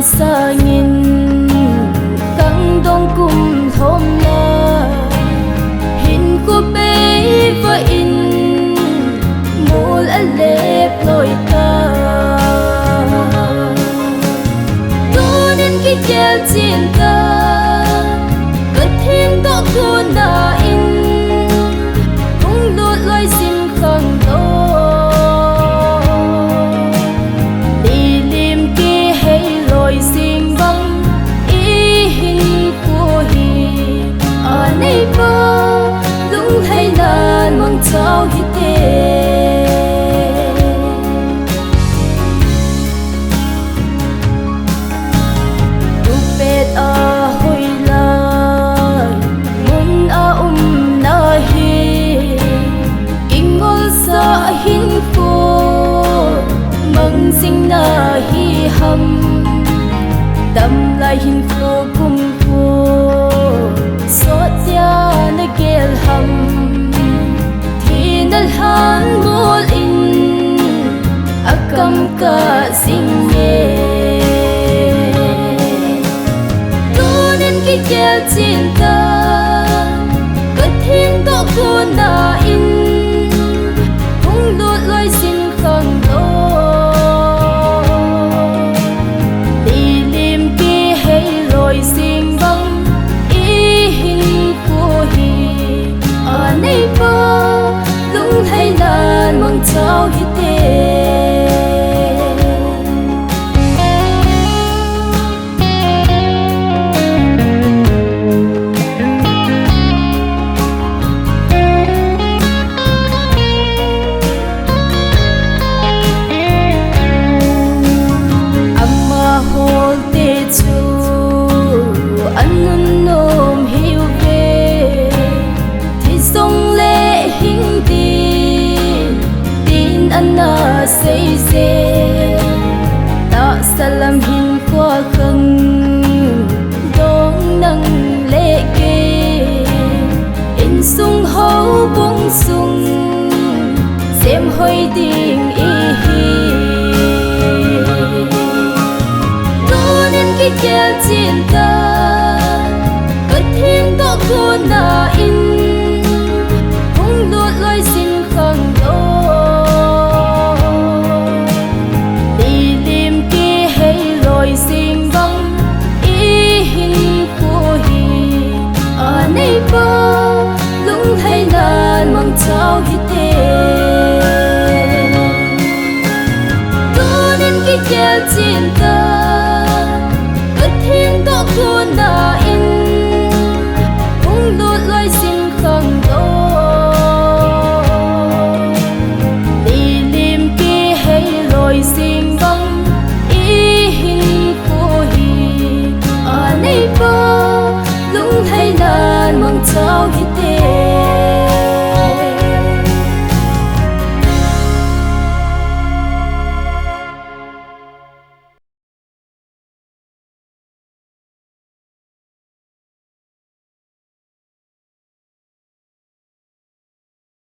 Sa nghìn căng đông cùng thôm la hình của bé và in mùa lép lôi ta tôi nên cái kêu chiến ta cất thiên đó cô na in cũng lụt lôi xin khăng đó xin băng ý hình của hi ở đây ba đúng hay là mong cháu hi tê tu pet a hoi lai mun a na hi ingol sa hin ko mang sing na hi ham tâm lại hình phố cùng phố xót xa nơi kêu hầm thì nơi hắn muốn in cầm cả sinh nhẹ tôi nên cái kêu chiến ta cất thiên đó cô na in cũng lụt lôi xin khăng đó xin băng ý hình của hi ở đây ba đúng hay là mong cháu hi tê amma hol te chu anh luôn nôm hiểu về thì sông lệ hình tin anh na say dê ta salam hin qua khăng đón nâng lệ kê in sung hấu bông sung xem hơi tình ý hi tôi nên cái kêu chiến ta cất thiên đó cô na in cũng lụt lôi xin khăng đó đi tìm kia hay lôi xin băng ý hình của hi ở đây ba lúc hay là mong cháu hi tê tôi nên cái kêu chiến ta